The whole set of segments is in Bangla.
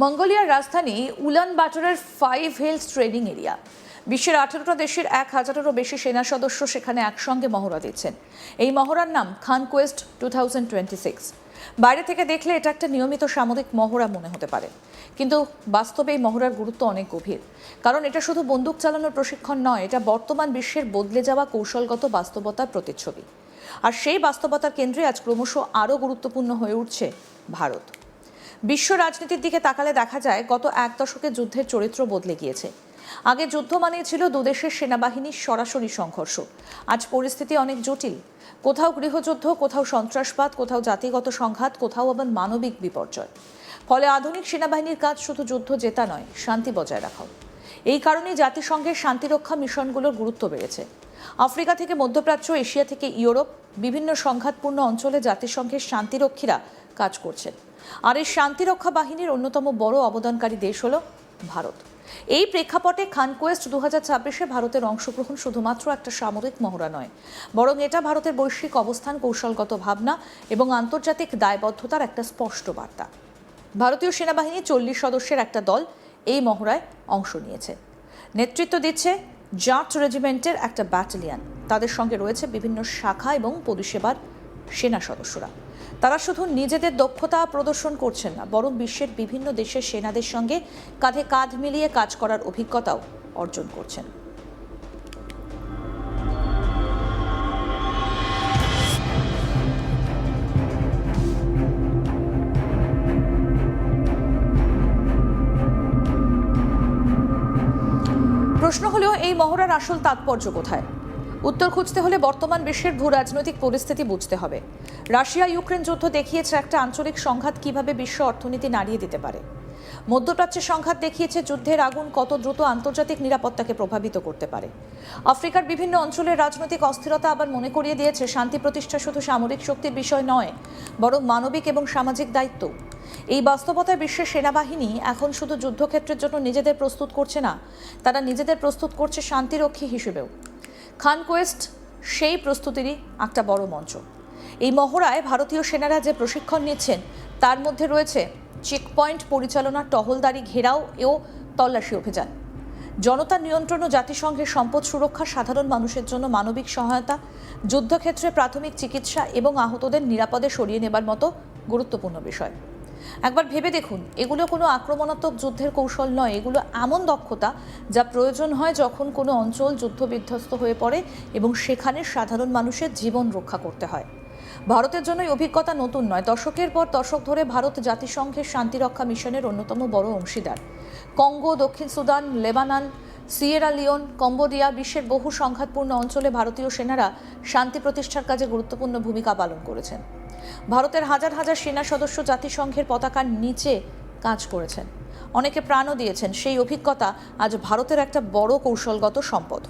মঙ্গোলিয়ার রাজধানী উলান বাটরের 5 হিলস ট্রেনিং এরিয়া। বিশ্বের 18টা দেশের 1000-এরও বেশি সেনা সদস্য সেখানে একসঙ্গে মহড়া দিচ্ছেন। এই মহড়ার নাম কনকোয়েস্ট 2026। বাইরে থেকে দেখলে এটা একটা নিয়মিত সামরিক মহড়া মনে হতে পারে, কিন্তু বাস্তবে এই মহড়ার গুরুত্ব অনেক গভীর। কারণ এটা শুধু বন্দুক চালানোর প্রশিক্ষণ নয়, এটা বর্তমান বিশ্বের বদলে যাওয়া কৌশলগত বাস্তবতার প্রতিচ্ছবি। আর সেই বাস্তবতার কেন্দ্রে আজ ক্রমশ আরও গুরুত্বপূর্ণ হয়ে উঠছে ভারত। বিশ্ব রাজনীতির দিকে তাকালে দেখা যায় গত এক দশকে যুদ্ধের চরিত্র বদলে গিয়েছে। আগে যুদ্ধ মানেই ছিল দুদেশের সেনাবাহিনীর সরাসরি সংঘর্ষ। আজ পরিস্থিতি অনেক জটিল। কোথাও গৃহযুদ্ধ, কোথাও সন্ত্রাসবাদ, কোথাও জাতিগত সংঘাত, কোথাও আবার মানবিক বিপর্যয়। ফলে আধুনিক সেনাবাহিনীর কাজ শুধু যুদ্ধ জেতা নয়, শান্তি বজায় রাখাও। এই কারণেই জাতিসংঘের শান্তিরক্ষা মিশনগুলোর গুরুত্ব বেড়েছে। আফ্রিকা থেকে মধ্যপ্রাচ্য, এশিয়া থেকে ইউরোপ, বিভিন্ন সংঘাতপূর্ণ অঞ্চলে জাতিসংঘের শান্তিরক্ষীরা কাজ করছেন। আর এই শান্তিরক্ষা বাহিনীর অন্যতম বড় অবদানকারী দেশ হল ভারত। এই প্রেক্ষাপটে কনকোয়েস্ট 2026-এ ভারতের অংশগ্রহণ শুধুমাত্র একটা সামরিক মহড়া নয়, বরং এটা ভারতের বৈশ্বিক অবস্থান, কৌশলগত ভাবনা এবং আন্তর্জাতিক দায়বদ্ধতার একটা স্পষ্ট বার্তা। ভারতীয় সেনাবাহিনী 40 সদস্যের একটা দল এই মহড়ায় অংশ নিয়েছে। নেতৃত্ব দিচ্ছে জাট রেজিমেন্টের একটা ব্যাটালিয়ন। তাদের সঙ্গে রয়েছে বিভিন্ন শাখা এবং পরিষেবার সেনা সদস্যরা। তারা শুধু নিজেদের দক্ষতা প্রদর্শন করছেন না, বরং বিশ্বের বিভিন্ন দেশের সেনাদের সঙ্গে কাঁধে কাঁধ মিলিয়ে কাজ করার অভিজ্ঞতাও অর্জন করছেন। প্রশ্ন হলো, এই মহড়ার আসল তাৎপর্য কোথায়? উত্তর খুঁজতে হলে বর্তমান বিশ্বের ভূ রাজনৈতিক পরিস্থিতি বুঝতে হবে। রাশিয়া ইউক্রেন যুদ্ধ দেখিয়েছে একটা আঞ্চলিক সংঘাত কিভাবে বিশ্ব অর্থনীতি নাড়িয়ে দিতে পারে। মধ্যপ্রাচ্যের সংঘাত দেখিয়েছে যুদ্ধের আগুন কত দ্রুত আন্তর্জাতিক নিরাপত্তাকে প্রভাবিত করতে পারে। আফ্রিকার বিভিন্ন অঞ্চলের রাজনৈতিক অস্থিরতা আবার মনে করিয়ে দিয়েছে শান্তি প্রতিষ্ঠা শুধু সামরিক শক্তির বিষয় নয়, বরং মানবিক এবং সামাজিক দায়িত্ব। এই বাস্তবতায় বিশ্বের সেনাবাহিনী এখন শুধু যুদ্ধক্ষেত্রের জন্য নিজেদের প্রস্তুত করছে না, তারা নিজেদের প্রস্তুত করছে শান্তিরক্ষী হিসেবেও। কনকোয়েস্ট সেই প্রস্তুতিরই একটা বড় মঞ্চ। এই মহড়ায় ভারতীয় সেনারা যে প্রশিক্ষণ নিচ্ছেন তার মধ্যে রয়েছে চেকপয়েন্ট পরিচালনা, টহলদারি, ঘেরাও ও তল্লাশি অভিযান, জনতা নিয়ন্ত্রণ ও জাতিসংঘের সম্পদ সুরক্ষা, সাধারণ মানুষের জন্য মানবিক সহায়তা, যুদ্ধক্ষেত্রে প্রাথমিক চিকিৎসা এবং আহতদের নিরাপদে সরিয়ে নেবার মতো গুরুত্বপূর্ণ বিষয়। একবার ভেবে দেখুন, এগুলো কোনো আক্রমণাত্মক যুদ্ধের কৌশল নয়, এগুলো এমন দক্ষতা যা প্রয়োজন হয় যখন কোনো অঞ্চল যুদ্ধবিধ্বস্ত হয়ে পড়ে এবং সেখানে সাধারণ মানুষের জীবন রক্ষা করতে হয়। ভারতের জন্য এই অভিজ্ঞতা নতুন নয়। দশকের পর দশক ধরে ভারত জাতিসংঘের শান্তিরক্ষা মিশনের অন্যতম বড় অংশীদার। কঙ্গো, দক্ষিণ Sudan, Lebanon, Sierra Leone, Cambodia, বিশ্বের বহু সংঘাতপূর্ণ অঞ্চলে ভারতীয় সেনারা শান্তি প্রতিষ্ঠার কাজে গুরুত্বপূর্ণ ভূমিকা পালন করেছেন। ভারতের হাজার হাজার সেনা সদস্য জাতিসংঘের পতাকার নিচে কাজ করেছেন, অনেকে প্রাণও দিয়েছেন। সেই অভিজ্ঞতা আজ ভারতের একটা বড় কৌশলগত সম্পদ।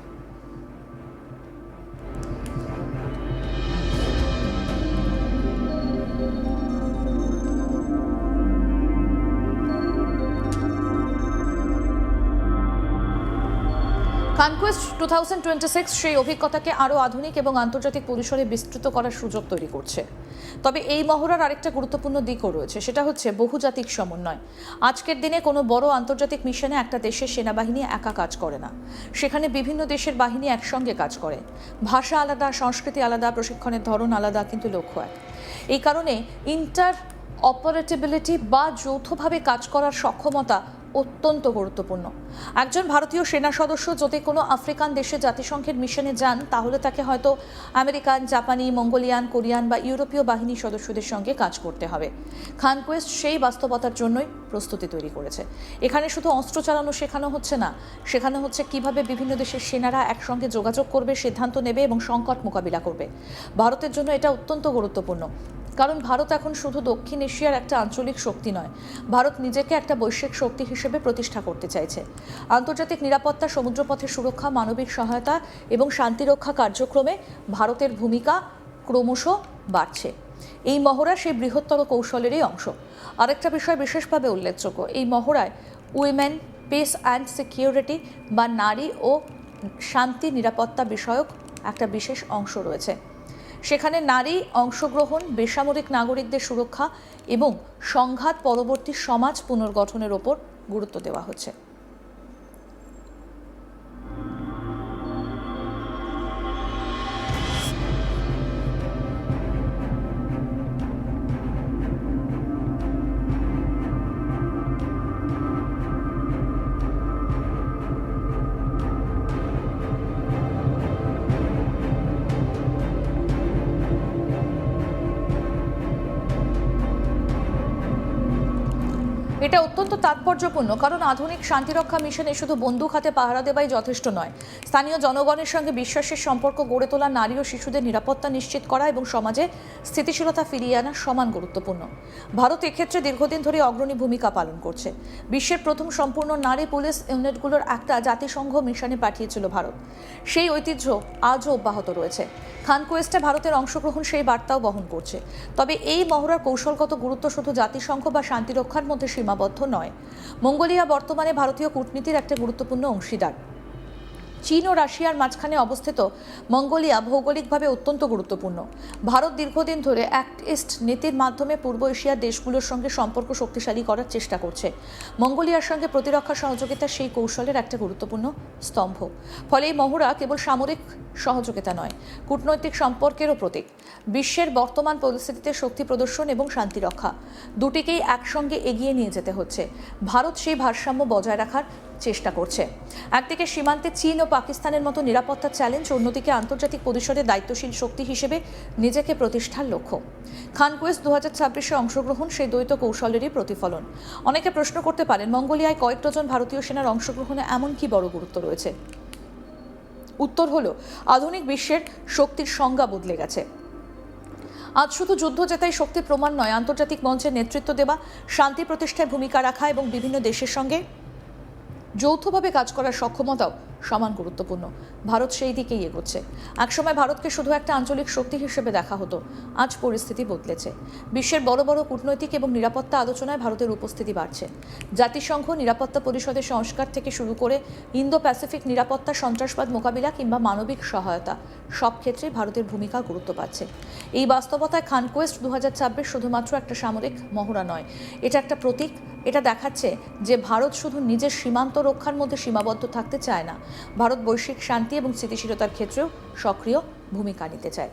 কনকোয়েস্ট 2026 সেই অভিজ্ঞতাকে আরও আধুনিক এবং আন্তর্জাতিক পরিসরে বিস্তৃত করার সুযোগ তৈরি করছে। তবে এই মহড়ার আরেকটা গুরুত্বপূর্ণ দিকও রয়েছে, সেটা হচ্ছে বহুজাতিক সমন্বয়। আজকের দিনে কোনো বড় আন্তর্জাতিক মিশনে একটা দেশের সেনাবাহিনী একা কাজ করে না, সেখানে বিভিন্ন দেশের বাহিনী একসঙ্গে কাজ করে। ভাষা আলাদা, সংস্কৃতি আলাদা, প্রশিক্ষণের ধরন আলাদা, কিন্তু লক্ষ্য এক। এই কারণে ইন্টার অপারেটেবিলিটি বা যৌথভাবে কাজ করার সক্ষমতা অত্যন্ত গুরুত্বপূর্ণ। একজন ভারতীয় সেনা সদস্য যদি কোনো আফ্রিকান দেশে জাতিসংঘের মিশনে যান, তাহলে তাকে হয়তো আমেরিকান, জাপানি, মঙ্গোলিয়ান, কোরিয়ান বা ইউরোপীয় বাহিনীর সদস্যদের সঙ্গে কাজ করতে হবে। কনকোয়েস্ট সেই বাস্তবতার জন্যই প্রস্তুতি তৈরি করেছে। এখানে শুধু অস্ত্র চালানো শেখানো হচ্ছে না, শেখানো হচ্ছে কিভাবে বিভিন্ন দেশের সেনারা একসঙ্গে যোগাযোগ করবে, সিদ্ধান্ত নেবে এবং সংকট মোকাবিলা করবে। ভারতের জন্য এটা অত্যন্ত গুরুত্বপূর্ণ, কারণ ভারত এখন শুধু দক্ষিণ এশিয়ার একটা আঞ্চলিক শক্তি নয়, ভারত নিজেকে একটা বৈশ্বিক শক্তি হিসেবে প্রতিষ্ঠা করতে চাইছে। আন্তর্জাতিক নিরাপত্তা, সমুদ্রপথের সুরক্ষা, মানবিক সহায়তা এবং শান্তিরক্ষা কার্যক্রমে ভারতের ভূমিকা ক্রমশ বাড়ছে। এই মহড়া সেই বৃহত্তর কৌশলেরই অংশ। আরেকটা বিষয় বিশেষভাবে উল্লেখযোগ্য, এই মহড়ায় উইমেন, পিস অ্যান্ড সিকিউরিটি বা নারী ও শান্তি নিরাপত্তা বিষয়ক একটা বিশেষ অংশ রয়েছে। সেখানে নারী অংশগ্রহণ, বেসামরিক নাগরিকদের সুরক্ষা এবং সংঘাত পরবর্তী সমাজ পুনর্গঠনের ওপর গুরুত্ব দেওয়া হচ্ছে। এটা অত্যন্ত তাৎপর্যপূর্ণ, কারণ আধুনিক শান্তিরক্ষা মিশনে শুধু বন্দুক হাতে পাহারা দেওয়াই যথেষ্ট নয়। স্থানীয় জনগণের সঙ্গে বিশ্বাসের সম্পর্ক গড়ে তোলা, নারী ও শিশুদের নিরাপত্তা নিশ্চিত করা এবং সমাজে স্থিতিশীলতা ফিরিয়ে আনা সমান গুরুত্বপূর্ণ। ভারত এক্ষেত্রে দীর্ঘদিন ধরে অগ্রণী ভূমিকা পালন করছে। বিশ্বের প্রথম সম্পূর্ণ নারী পুলিশ ইউনিটগুলোর একটা জাতিসংঘ মিশনে পাঠিয়েছিল ভারত। সেই ঐতিহ্য আজও অব্যাহত রয়েছে। খান কোয়েস্টে ভারতের অংশগ্রহণ সেই বার্তাও বহন করছে। তবে এই মহড়ার কৌশলগত গুরুত্ব শুধু জাতিসংঘ বা শান্তিরক্ষার মধ্যে সীমাবদ্ধ নয়। মঙ্গোলিয়া বর্তমানে ভারতীয় কূটনীতির একটা গুরুত্বপূর্ণ অংশীদার। চীন ও রাশিয়ার মাঝখানে অবস্থিত মঙ্গোলিয়া ভৌগোলিকভাবে অত্যন্ত গুরুত্বপূর্ণ। ভারত দীর্ঘদিন ধরে অ্যাক্ট ইস্ট নীতির মাধ্যমে পূর্ব এশিয়ার দেশগুলোর সঙ্গে সম্পর্ক শক্তিশালী করার চেষ্টা করছে। মঙ্গোলিয়ার সঙ্গে প্রতিরক্ষা সহযোগিতা সেই কৌশলের একটা গুরুত্বপূর্ণ স্তম্ভ। ফলে এই মহড়া কেবল সামরিক সহযোগিতা নয়, কূটনৈতিক সম্পর্কেরও প্রতীক। বিশ্বের বর্তমান পরিস্থিতিতে শক্তি প্রদর্শন এবং শান্তিরক্ষা দুটিকেই একসঙ্গে এগিয়ে নিয়ে যেতে হচ্ছে। ভারত সেই ভারসাম্য বজায় রাখার চেষ্টা করছে। একদিকে সীমান্তে চীন ও পাকিস্তানের মতো নিরাপত্তা চ্যালেঞ্জ, অন্যদিকে আন্তর্জাতিক পরিসরে দায়িত্বশীল শক্তি হিসেবে নিজেকে প্রতিষ্ঠার লক্ষ্য। খান কোয়েস্ট 2026-এ অংশগ্রহণ সেই দ্বৈত কৌশলেরই প্রতিফলন। অনেকে প্রশ্ন করতে পারেন, মঙ্গোলিয়ায় কয়েক ডজন ভারতীয় সেনার অংশগ্রহণে এমন কি বড় গুরুত্ব রয়েছে? উত্তর হলো, আধুনিক বিশ্বের শক্তির সংজ্ঞা বদলে গেছে। আজ শুধু যুদ্ধ জেতাই শক্তির প্রমাণ নয়, আন্তর্জাতিক মঞ্চে নেতৃত্ব দেওয়া, শান্তি প্রতিষ্ঠায় ভূমিকা রাখা এবং বিভিন্ন দেশের সঙ্গে যৌথভাবে কাজ করার সক্ষমতাও সমান গুরুত্বপূর্ণ। ভারত সেই দিকেই এগোচ্ছে। একসময় ভারতকে শুধু একটা আঞ্চলিক শক্তি হিসেবে দেখা হতো, আজ পরিস্থিতি বদলেছে। বিশ্বের বড় বড় কূটনৈতিক এবং নিরাপত্তা আলোচনায় ভারতের উপস্থিতি বাড়ছে। জাতিসংঘ নিরাপত্তা পরিষদের সংস্কার থেকে শুরু করে ইন্দো প্যাসিফিক নিরাপত্তা, সন্ত্রাসবাদ মোকাবিলা কিংবা মানবিক সহায়তা, সব ক্ষেত্রে ভারতের ভূমিকা গুরুত্ব পাচ্ছে। এই বাস্তবতায় খান কোয়েস্ট 2026 শুধুমাত্র একটা সামরিক মহড়া নয়, এটা একটা প্রতীক। এটা দেখাচ্ছে যে ভারত শুধু নিজের সীমান্ত রক্ষার মধ্যে সীমাবদ্ধ থাকতে চায় না, ভারত বৈশ্বিক শান্তি এবং স্থিতিশীলতার ক্ষেত্রেও সক্রিয় ভূমিকা নিতে চায়।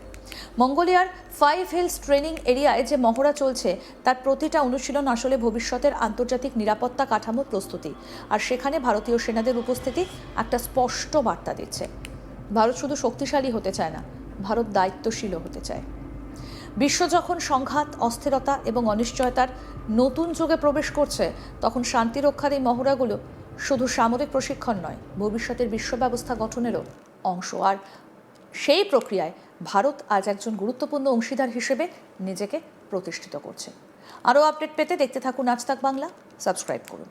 মঙ্গোলিয়ার 5 হিলস ট্রেনিং এরিয়ায় যে মহড়া চলছে, তার প্রতিটা অনুশীলন আসলে ভবিষ্যতের আন্তর্জাতিক নিরাপত্তা কাঠামোর প্রস্তুতি। আর সেখানে ভারতীয় সেনাদের উপস্থিতি একটা স্পষ্ট বার্তা দিচ্ছে। ভারত শুধু শক্তিশালী হতে চায় না, ভারত দায়িত্বশীলও হতে চায়। বিশ্ব যখন সংঘাত, অস্থিরতা এবং অনিশ্চয়তার নতুন যুগে প্রবেশ করছে, তখন শান্তি রক্ষার এই মহড়াগুলো শুধু সামরিক প্রশিক্ষণ নয়, ভবিষ্যতের বিশ্ব ব্যবস্থা গঠনেরও অংশ। আর সেই প্রক্রিয়ায় ভারত আজ একজন গুরুত্বপূর্ণ অংশীদার হিসেবে নিজেকে প্রতিষ্ঠিত করছে। আরও আপডেট পেতে দেখতে থাকুন আজ তাক বাংলা, সাবস্ক্রাইব করুন।